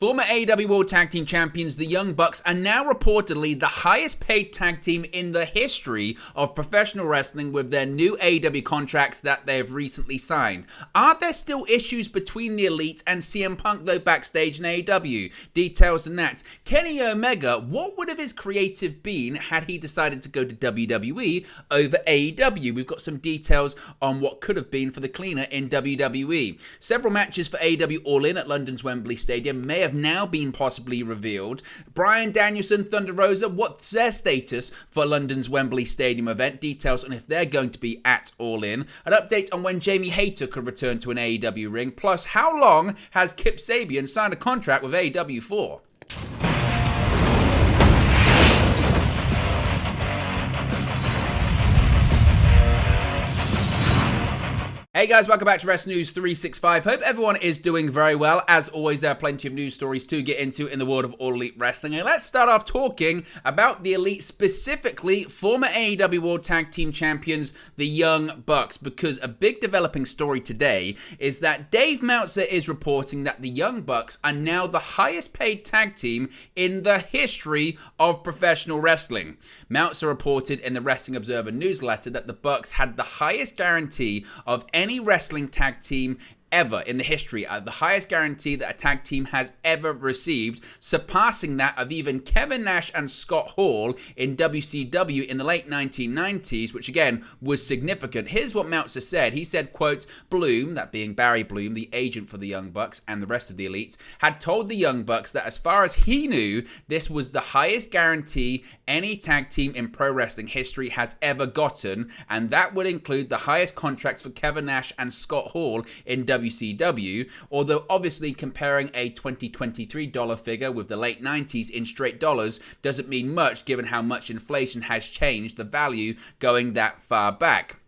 Former AEW World Tag Team Champions, the Young Bucks, are now reportedly the highest paid tag team in the history of professional wrestling with their new AEW contracts that they've recently signed. Are there still issues between the Elite and CM Punk though backstage in AEW? Details on that. Kenny Omega, what would have his creative been had he decided to go to WWE over AEW? We've got some details on what could have been for the cleaner in WWE. Several matches for AEW All In at London's Wembley Stadium may have now been possibly revealed. Bryan Danielson, Thunder Rosa, what's their status for London's Wembley Stadium event? Details on if they're going to be at All In. An update on when Jamie Hayter could return to an AEW ring. Plus, how long has Kip Sabian signed a contract with AEW for? Hey guys, welcome back to Wrestling News 365. Hope everyone is doing very well. As always, there are plenty of news stories to get into in the world of All Elite Wrestling. And let's start off talking about the Elite, specifically former AEW World Tag Team Champions, the Young Bucks, because a big developing story today is that Dave Meltzer is reporting that the Young Bucks are now the highest paid tag team in the history of professional wrestling. Meltzer reported in the Wrestling Observer newsletter that the Bucks had the highest guarantee of any wrestling tag team ever in the history, the highest guarantee that a tag team has ever received, surpassing that of even Kevin Nash and Scott Hall in WCW in the late 1990s, which again was significant. Here's what Meltzer said. He said, quote, Bloom, that being Barry Bloom, the agent for the Young Bucks and the rest of the Elite, had told the Young Bucks that as far as he knew, this was the highest guarantee any tag team in pro wrestling history has ever gotten, and that would include the highest contracts for Kevin Nash and Scott Hall in WCW, although obviously comparing a 2023 dollar figure with the late 90s in straight dollars doesn't mean much given how much inflation has changed the value going that far back.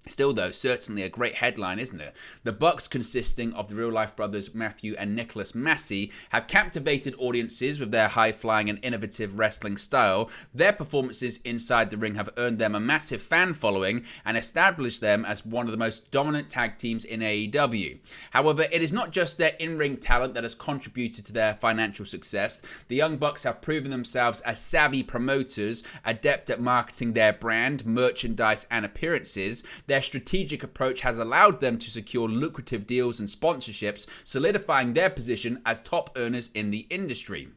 Still though, certainly a great headline, isn't it? The Bucks, consisting of the real-life brothers Matthew and Nicholas Massey, have captivated audiences with their high-flying and innovative wrestling style. Their performances inside the ring have earned them a massive fan following and established them as one of the most dominant tag teams in AEW. However, it is not just their in-ring talent that has contributed to their financial success. The Young Bucks have proven themselves as savvy promoters, adept at marketing their brand, merchandise, and appearances. Their strategic approach has allowed them to secure lucrative deals and sponsorships, solidifying their position as top earners in the industry.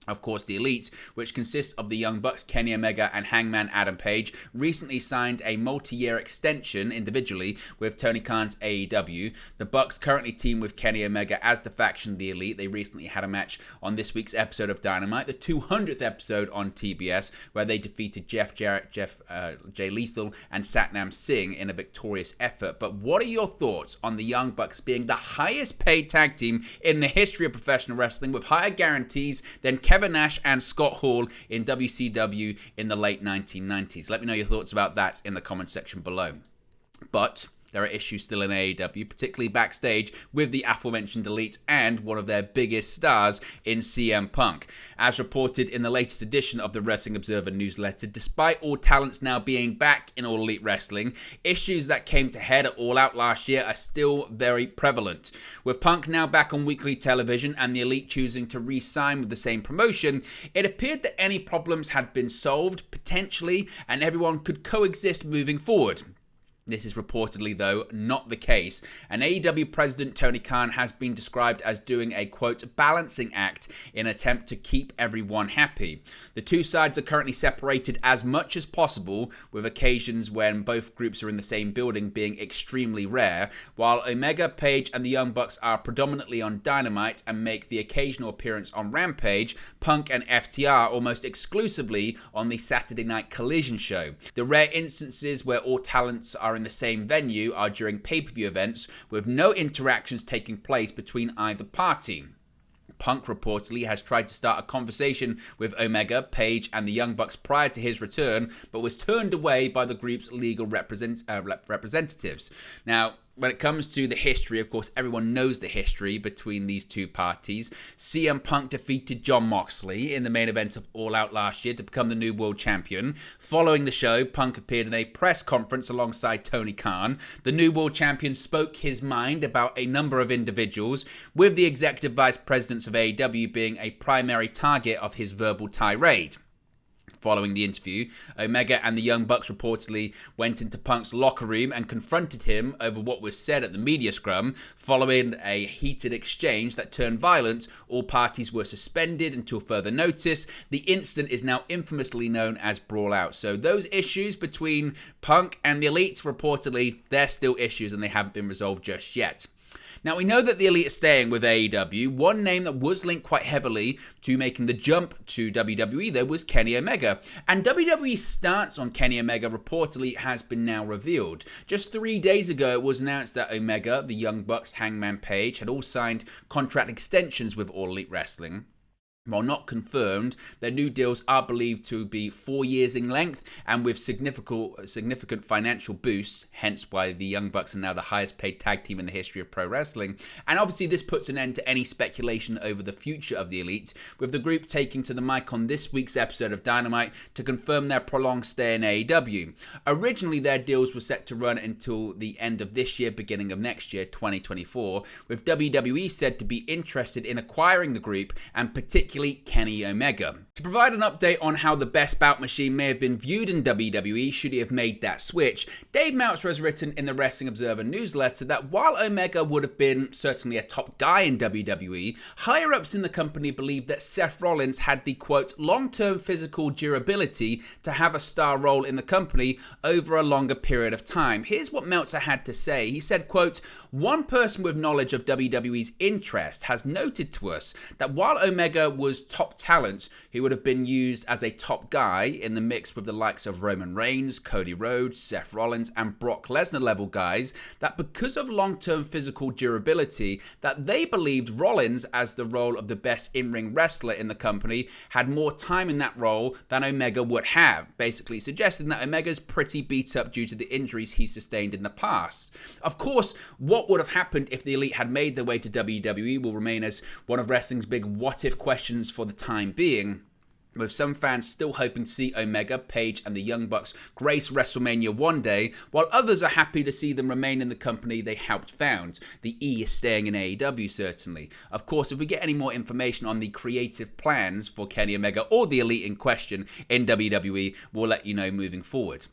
Of course, the Elite, which consists of the Young Bucks, Kenny Omega, and Hangman Adam Page, recently signed a multi-year extension individually with Tony Khan's AEW. The Bucks currently team with Kenny Omega as the faction of the Elite. They recently had a match on this week's episode of Dynamite, the 200th episode on TBS, where they defeated Jeff Jarrett, Jay Lethal, and Satnam Singh in a victorious effort. But what are your thoughts on the Young Bucks being the highest paid tag team in the history of professional wrestling with higher guarantees than Kevin Nash and Scott Hall in WCW in the late 1990s? Let me know your thoughts about that in the comment section below. But there are issues still in AEW, particularly backstage with the aforementioned Elite and one of their biggest stars in CM Punk. As reported in the latest edition of the Wrestling Observer newsletter, despite all talents now being back in All Elite Wrestling, issues that came to head at All Out last year are still very prevalent. With Punk now back on weekly television and the Elite choosing to re-sign with the same promotion, it appeared that any problems had been solved, potentially, and everyone could coexist moving forward. This is reportedly, though, not the case. And AEW president Tony Khan has been described as doing a, quote, balancing act in an attempt to keep everyone happy. The two sides are currently separated as much as possible, with occasions when both groups are in the same building being extremely rare. While Omega, Page, and the Young Bucks are predominantly on Dynamite and make the occasional appearance on Rampage, Punk and FTR almost exclusively on the Saturday Night Collision show. The rare instances where all talents are in the same venue are during pay-per-view events, with no interactions taking place between either party. Punk reportedly has tried to start a conversation with Omega, Page, and the Young Bucks prior to his return, but was turned away by the group's legal representatives. Now, when it comes to the history, of course, everyone knows the history between these two parties. CM Punk defeated Jon Moxley in the main event of All Out last year to become the new world champion. Following the show, Punk appeared in a press conference alongside Tony Khan. The new world champion spoke his mind about a number of individuals, with the executive vice presidents of AEW being a primary target of his verbal tirade. Following the interview, Omega and the Young Bucks reportedly went into Punk's locker room and confronted him over what was said at the media scrum. Following a heated exchange that turned violent, all parties were suspended until further notice. The incident is now infamously known as Brawl Out. So those issues between Punk and the Elite, reportedly, they're still issues and they haven't been resolved just yet. Now, we know that the Elite are staying with AEW. One name that was linked quite heavily to making the jump to WWE, though, was Kenny Omega. And WWE's stance on Kenny Omega reportedly has been now revealed. Just 3 days ago, it was announced that Omega, the Young Bucks, Hangman Page, had all signed contract extensions with All Elite Wrestling. While not confirmed, their new deals are believed to be 4 years in length and with significant financial boosts, hence why the Young Bucks are now the highest paid tag team in the history of pro wrestling. And obviously this puts an end to any speculation over the future of the Elite, with the group taking to the mic on this week's episode of Dynamite to confirm their prolonged stay in AEW. Originally, their deals were set to run until the end of this year, beginning of next year, 2024, with WWE said to be interested in acquiring the group and particularly Kenny Omega. To provide an update on how the Best Bout machine may have been viewed in WWE should he have made that switch, Dave Meltzer has written in the Wrestling Observer newsletter that while Omega would have been certainly a top guy in WWE, higher-ups in the company believed that Seth Rollins had the, quote, long-term physical durability to have a star role in the company over a longer period of time. Here's what Meltzer had to say. He said, quote, one person with knowledge of WWE's interest has noted to us that while Omega was top talent who would have been used as a top guy in the mix with the likes of Roman Reigns, Cody Rhodes, Seth Rollins and Brock Lesnar level guys, that because of long-term physical durability that they believed Rollins as the role of the best in-ring wrestler in the company had more time in that role than Omega would have, basically suggesting that Omega's pretty beat up due to the injuries he sustained in the past. Of course, what would have happened if the Elite had made their way to WWE will remain as one of wrestling's big what-if questions for the time being, with some fans still hoping to see Omega, Page and the Young Bucks grace WrestleMania one day, while others are happy to see them remain in the company they helped found. The E is staying in AEW, certainly. Of course, if we get any more information on the creative plans for Kenny Omega or the Elite in question in WWE, we'll let you know moving forward.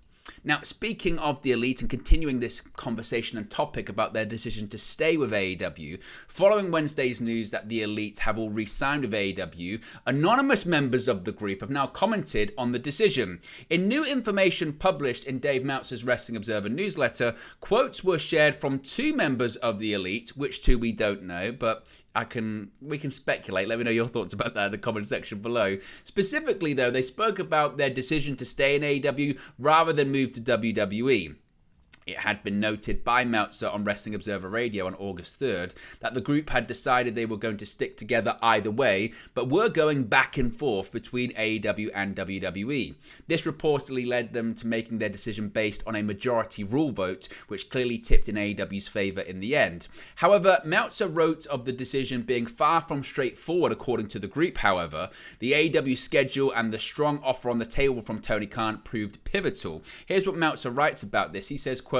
Now, speaking of the Elite and continuing this conversation and topic about their decision to stay with AEW, following Wednesday's news that the Elite have all re-signed with AEW, anonymous members of the group have now commented on the decision. In new information published in Dave Meltzer's Wrestling Observer newsletter, quotes were shared from 2 members of the Elite, which 2 we don't know, but we can speculate. Let me know your thoughts about that in the comment section below. Specifically, though, they spoke about their decision to stay in AEW rather than move to WWE. It had been noted by Meltzer on Wrestling Observer Radio on August 3rd that the group had decided they were going to stick together either way, but were going back and forth between AEW and WWE. This reportedly led them to making their decision based on a majority rule vote, which clearly tipped in AEW's favour in the end. However, Meltzer wrote of the decision being far from straightforward according to the group. However, the AEW schedule and the strong offer on the table from Tony Khan proved pivotal. Here's what Meltzer writes about this. He says, quote,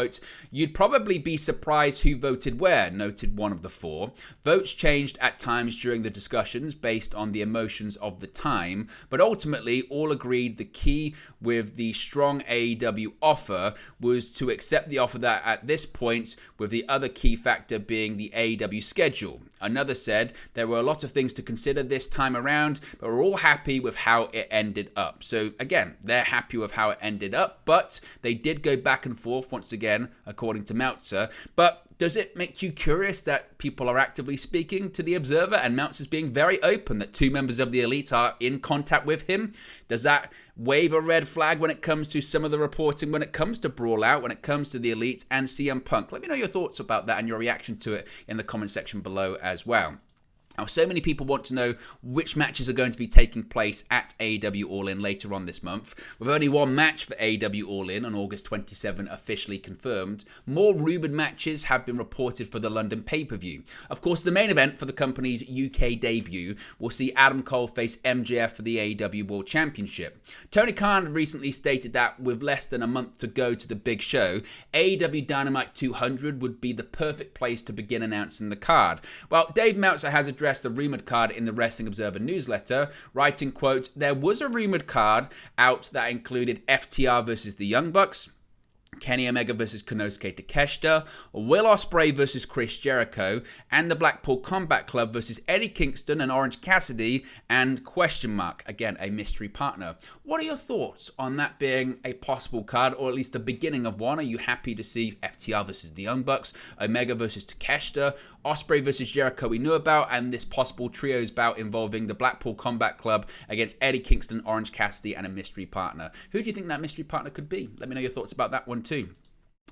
you'd probably be surprised who voted where, noted one of the 4. Votes changed at times during the discussions based on the emotions of the time, but ultimately all agreed the key with the strong AEW offer was to accept the offer that at this point, with the other key factor being the AEW schedule. Another said, there were a lot of things to consider this time around, but we're all happy with how it ended up. So again, they're happy with how it ended up, but they did go back and forth once again, according to Meltzer. But does it make you curious that people are actively speaking to the Observer and Meltzer's being very open that 2 members of the Elite are in contact with him? Does that wave a red flag when it comes to some of the reporting, when it comes to Brawl Out, when it comes to the Elite and CM Punk? Let me know your thoughts about that and your reaction to it in the comment section below as well. Now, so many people want to know which matches are going to be taking place at AEW All In later on this month. With only one match for AEW All In on August 27 officially confirmed, more rumoured matches have been reported for the London pay-per-view. Of course, the main event for the company's UK debut will see Adam Cole face MJF for the AEW World Championship. Tony Khan recently stated that with less than a month to go to the big show, AEW Dynamite 200 would be the perfect place to begin announcing the card. Well, Dave Meltzer has addressed the rumoured card in the Wrestling Observer newsletter, writing, quote, "There was a rumoured card out that included FTR versus the Young Bucks, Kenny Omega versus Konosuke Takeshita, Will Ospreay versus Chris Jericho, and the Blackpool Combat Club versus Eddie Kingston and Orange Cassidy, and question mark, again, a mystery partner." What are your thoughts on that being a possible card, or at least the beginning of one? Are you happy to see FTR versus the Young Bucks, Omega versus Takeshita, Ospreay versus Jericho we knew about, and this possible trios bout involving the Blackpool Combat Club against Eddie Kingston, Orange Cassidy, and a mystery partner? Who do you think that mystery partner could be? Let me know your thoughts about that one too.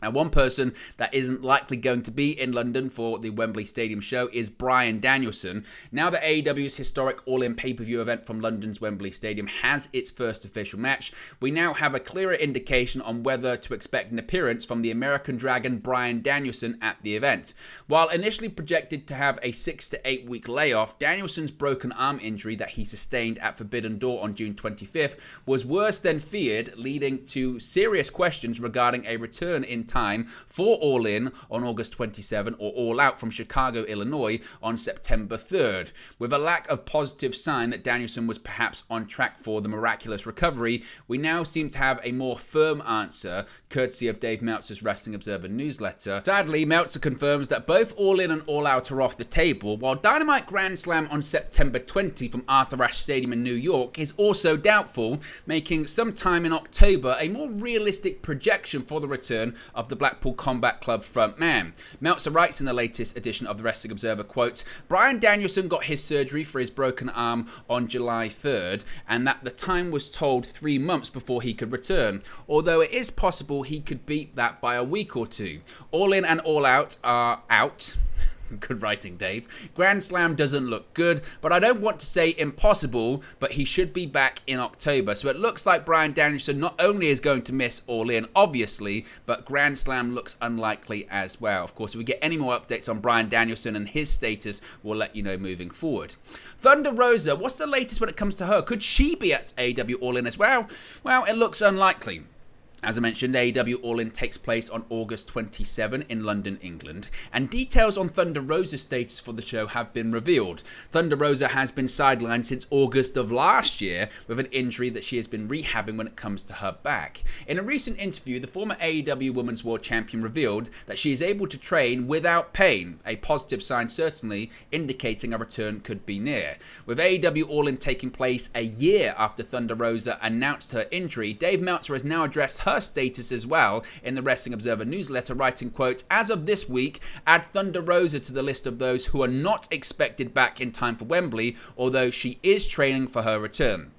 And one person that isn't likely going to be in London for the Wembley Stadium show is Bryan Danielson. Now that AEW's historic All-In pay-per-view event from London's Wembley Stadium has its first official match, we now have a clearer indication on whether to expect an appearance from the American Dragon Bryan Danielson at the event. While initially projected to have a 6 to 8 week layoff, Danielson's broken arm injury that he sustained at Forbidden Door on June 25th was worse than feared, leading to serious questions regarding a return in time for All In on August 27 or All Out from Chicago, Illinois on September 3rd. With a lack of positive sign that Danielson was perhaps on track for the miraculous recovery, we now seem to have a more firm answer, courtesy of Dave Meltzer's Wrestling Observer newsletter. Sadly, Meltzer confirms that both All In and All Out are off the table, while Dynamite Grand Slam on September 20 from Arthur Ashe Stadium in New York is also doubtful, making sometime in October a more realistic projection for the return of the Blackpool Combat Club frontman. Meltzer writes in the latest edition of the Wrestling Observer, quote, "Bryan Danielson got his surgery for his broken arm on July 3rd, and that the time was told 3 months before he could return, although it is possible he could beat that by a week or two. All In and All Out are out." Good writing, Dave. Grand Slam doesn't look good, but I don't want to say impossible, but he should be back in October. So it looks like Bryan Danielson not only is going to miss All In, obviously, but Grand Slam looks unlikely as well. Of course, if we get any more updates on Bryan Danielson and his status, we'll let you know moving forward. Thunder Rosa, what's the latest when it comes to her? Could she be at AEW All In as well? Well, it looks unlikely. As I mentioned, AEW All In takes place on August 27 in London, England, and details on Thunder Rosa's status for the show have been revealed. Thunder Rosa has been sidelined since August of last year with an injury that she has been rehabbing when it comes to her back. In a recent interview, the former AEW Women's World Champion revealed that she is able to train without pain, a positive sign certainly indicating a return could be near. With AEW All In taking place a year after Thunder Rosa announced her injury, Dave Meltzer has now addressed her status as well in the Wrestling Observer newsletter, writing, quote, "As of this week, add Thunder Rosa to the list of those who are not expected back in time for Wembley, although she is training for her return."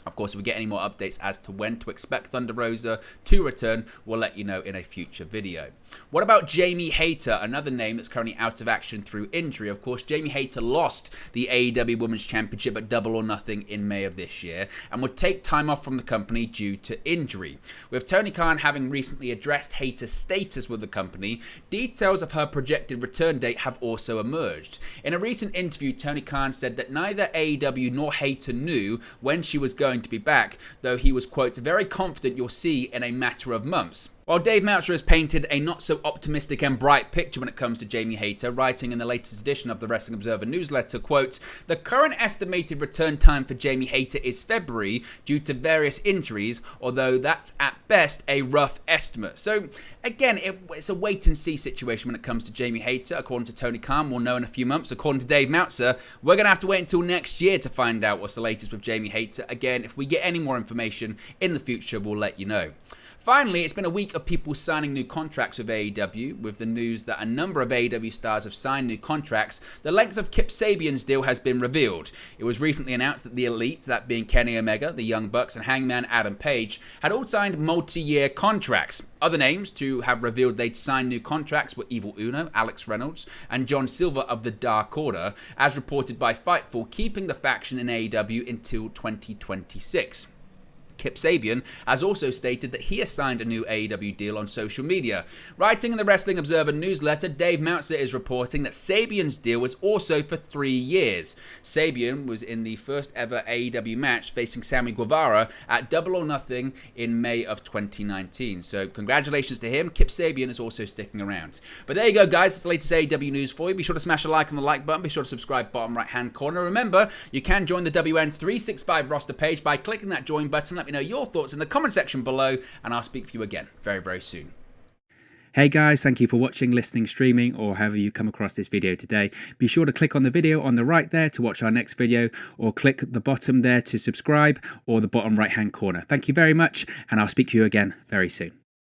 Of course, if we get any more updates as to when to expect Thunder Rosa to return, we'll let you know in a future video. What about Jamie Hayter, another name that's currently out of action through injury? Of course, Jamie Hayter lost the AEW Women's Championship at Double or Nothing in May of this year and would take time off from the company due to injury. With Tony Khan having recently addressed Hayter's status with the company, details of her projected return date have also emerged. In a recent interview, Tony Khan said that neither AEW nor Hayter knew when she was going to be back, though he was, quote, "very confident you'll see in a matter of months." While Dave Meltzer has painted a not-so-optimistic and bright picture when it comes to Jamie Hayter, writing in the latest edition of the Wrestling Observer newsletter, quote, "The current estimated return time for Jamie Hayter is February due to various injuries, although that's at best a rough estimate." So, again, it's a wait-and-see situation when it comes to Jamie Hayter. According to Tony Khan, we'll know in a few months. According to Dave Meltzer, we're going to have to wait until next year to find out what's the latest with Jamie Hayter. Again, if we get any more information in the future, we'll let you know. Finally, it's been a week of people signing new contracts with AEW, with the news that a number of AEW stars have signed new contracts, the length of Kip Sabian's deal has been revealed. It was recently announced that the Elite, that being Kenny Omega, the Young Bucks, and Hangman Adam Page, had all signed multi-year contracts. Other names to have revealed they'd signed new contracts were Evil Uno, Alex Reynolds, and John Silver of the Dark Order, as reported by Fightful, keeping the faction in AEW until 2026. Kip Sabian has also stated that he has signed a new AEW deal on social media. Writing in the Wrestling Observer newsletter, Dave Meltzer is reporting that Sabian's deal was also for 3 years. Sabian was in the first ever AEW match facing Sammy Guevara at Double or Nothing in May of 2019. So congratulations to him. Kip Sabian is also sticking around. But there you go, guys. It's the latest AEW news for you. Be sure to smash a like on the like button. Be sure to subscribe bottom right hand corner. Remember, you can join the WN365 roster page by clicking that join button. Let me know your thoughts in the comment section below, and I'll speak for you again very, very soon. Hey guys, thank you for watching, listening, streaming, or however you come across this video today. Be sure to click on the video on the right there to watch our next video, or click the bottom there to subscribe, or the bottom right hand corner. Thank you very much, and I'll speak to you again very soon.